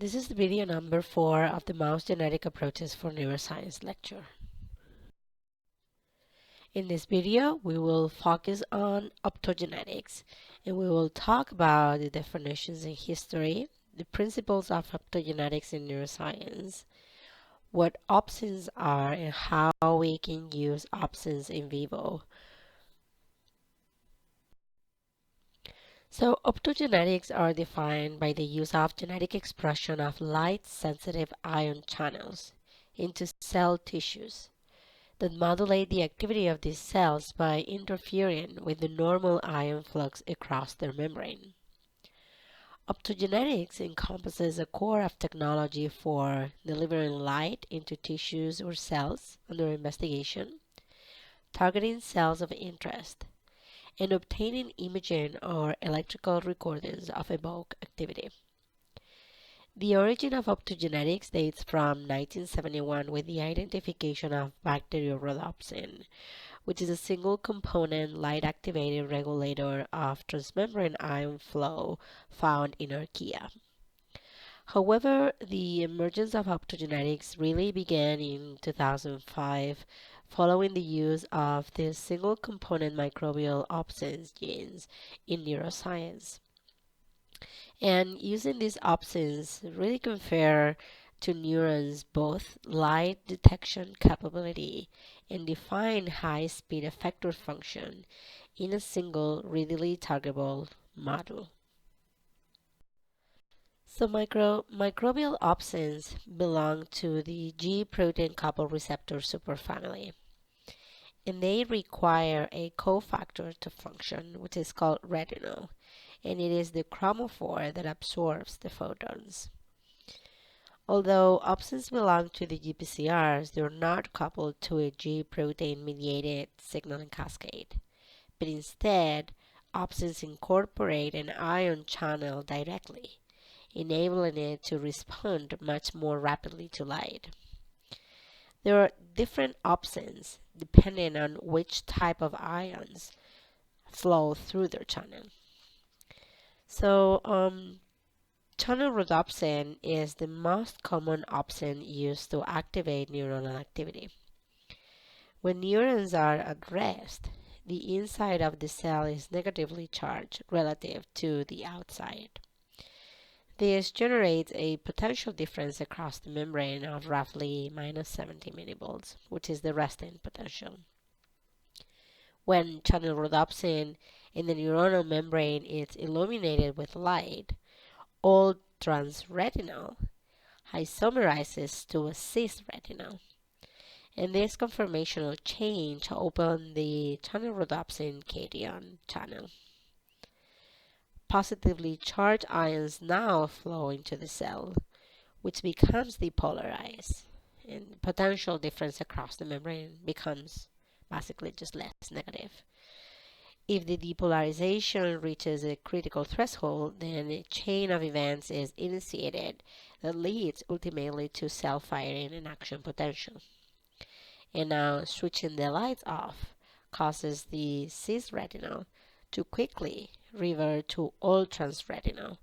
This is video number 4 of the Mouse Genetic Approaches for Neuroscience lecture. In this video, we will focus on optogenetics, and we will talk about the definitions in history, the principles of optogenetics in neuroscience, what opsins are and how we can use opsins in vivo. So optogenetics are defined by the use of genetic expression of light-sensitive ion channels into cell tissues that modulate the activity of these cells by interfering with the normal ion flux across their membrane. Optogenetics encompasses a core of technology for delivering light into tissues or cells under investigation, targeting cells of interest, and obtaining imaging or electrical recordings of evoked activity. The origin of optogenetics dates from 1971 with the identification of bacteriorhodopsin, which is a single-component light-activated regulator of transmembrane ion flow found in archaea. However, the emergence of optogenetics really began in 2005 following the use of the single-component microbial opsins genes in neuroscience. And using these opsins really confer to neurons both light detection capability and define high-speed effector function in a single readily targetable model. So microbial opsins belong to the G protein coupled receptor superfamily, and they require a cofactor to function, which is called retinol, and it is the chromophore that absorbs the photons. Although opsins belong to the GPCRs, they are not coupled to a G protein-mediated signaling cascade, but instead, opsins incorporate an ion channel directly, enabling it to respond much more rapidly to light. There are different opsins depending on which type of ions flow through their channel. So, channel rhodopsin is the most common opsin used to activate neuronal activity. When neurons are at rest, the inside of the cell is negatively charged relative to the outside. This generates a potential difference across the membrane of roughly minus 70 millivolts, which is the resting potential. When channel rhodopsin in the neuronal membrane is illuminated with light, all transretinal isomerizes to a cisretinal. And this conformational change opens the channel rhodopsin cation channel. Positively charged ions now flow into the cell, which becomes depolarized, and the potential difference across the membrane becomes basically just less negative. If the depolarization reaches a critical threshold, then a chain of events is initiated that leads ultimately to cell firing and action potential. And now switching the lights off causes the cisretinal to quickly revert to all transretinal,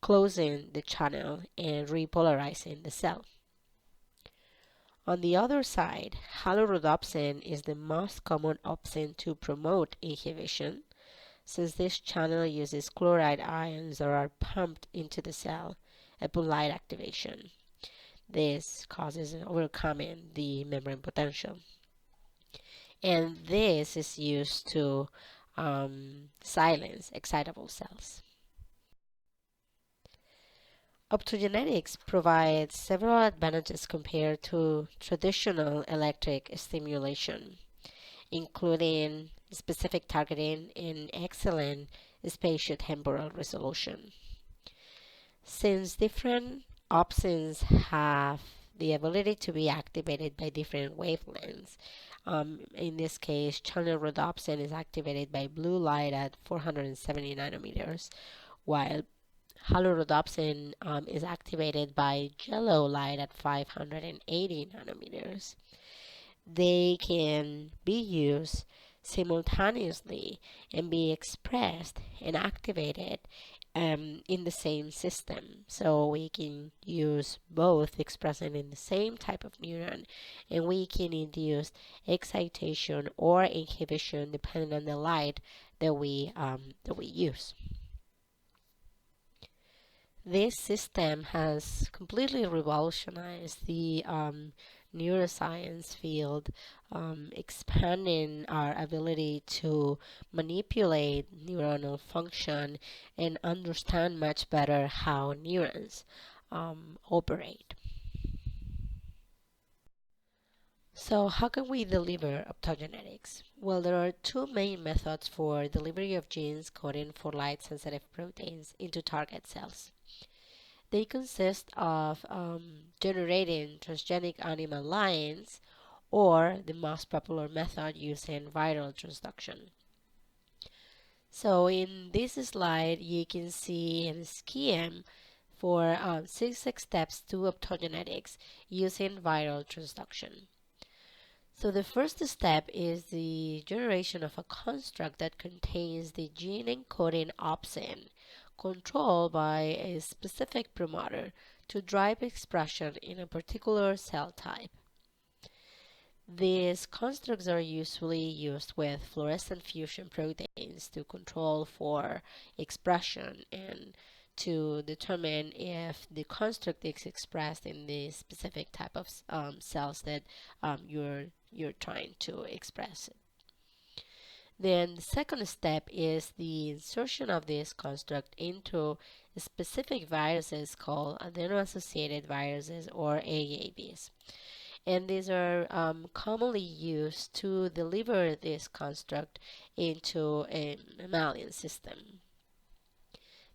closing the channel and repolarizing the cell. On the other side, halorhodopsin is the most common opsin to promote inhibition, since this channel uses chloride ions that are pumped into the cell upon light activation. This causes overcoming the membrane potential. And this is used to silence excitable cells. Optogenetics provides several advantages compared to traditional electric stimulation, including specific targeting and excellent spatiotemporal resolution. Since different opsins have the ability to be activated by different wavelengths, in this case, channel rhodopsin is activated by blue light at 470 nanometers, while halorhodopsin is activated by yellow light at 580 nanometers. They can be used simultaneously and be expressed and activated in the same system. So we can use both expressing in the same type of neuron, and we can induce excitation or inhibition depending on the light that we use. This system has completely revolutionized the neuroscience field, expanding our ability to manipulate neuronal function and understand much better how neurons operate. So, how can we deliver optogenetics? Well, there are two main methods for delivery of genes coding for light sensitive proteins into target cells. They consist of generating transgenic animal lines or the most popular method using viral transduction. So in this slide, you can see a scheme for 6 steps to optogenetics using viral transduction. So the first step is the generation of a construct that contains the gene encoding opsin controlled by a specific promoter to drive expression in a particular cell type. These constructs are usually used with fluorescent fusion proteins to control for expression and to determine if the construct is expressed in the specific type of cells that you're trying to express it. Then the second step is the insertion of this construct into specific viruses called adeno-associated viruses or AAVs. And these are commonly used to deliver this construct into a mammalian system.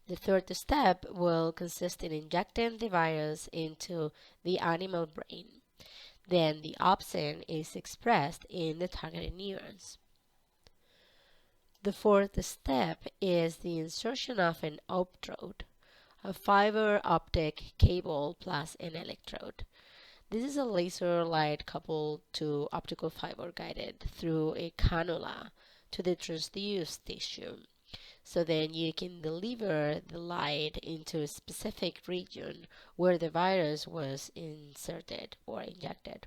The third step will consist in injecting the virus into the animal brain. Then the opsin is expressed in the targeted neurons. The fourth step is the insertion of an optrode, a fiber optic cable plus an electrode. This is a laser light coupled to optical fiber guided through a cannula to the transduced tissue. So then you can deliver the light into a specific region where the virus was inserted or injected.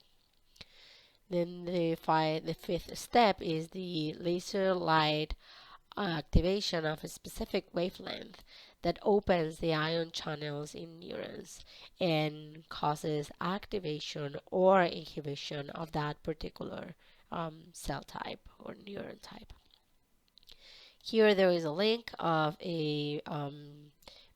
Then the fifth step is the laser light activation of a specific wavelength that opens the ion channels in neurons and causes activation or inhibition of that particular cell type or neuron type. Here there is a link of a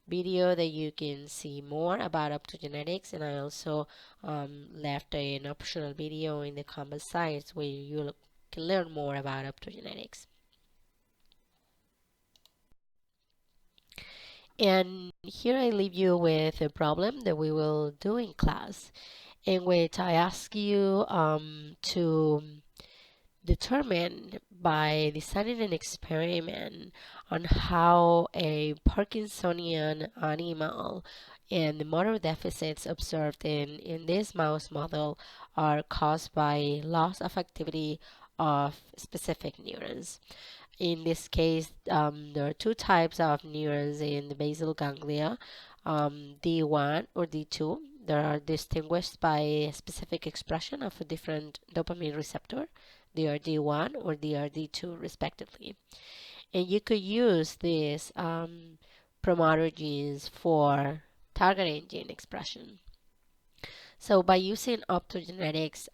video that you can see more about optogenetics, and I also left an optional video in the comment sites where you can learn more about optogenetics. And here I leave you with a problem that we will do in class, in which I ask you to determine by designing an experiment on how a Parkinsonian animal and the motor deficits observed in this mouse model are caused by loss of activity of specific neurons. In this case, there are two types of neurons in the basal ganglia, D1 or D2. They are distinguished by a specific expression of a different dopamine receptor. They are D1 or they are D2 respectively. And you could use these promoter genes for targeting gene expression. So by using optogenetics,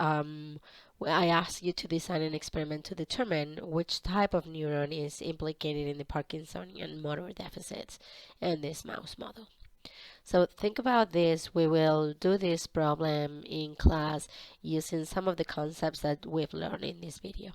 I ask you to design an experiment to determine which type of neuron is implicated in the Parkinsonian motor deficits in this mouse model. So think about this. We will do this problem in class using some of the concepts that we've learned in this video.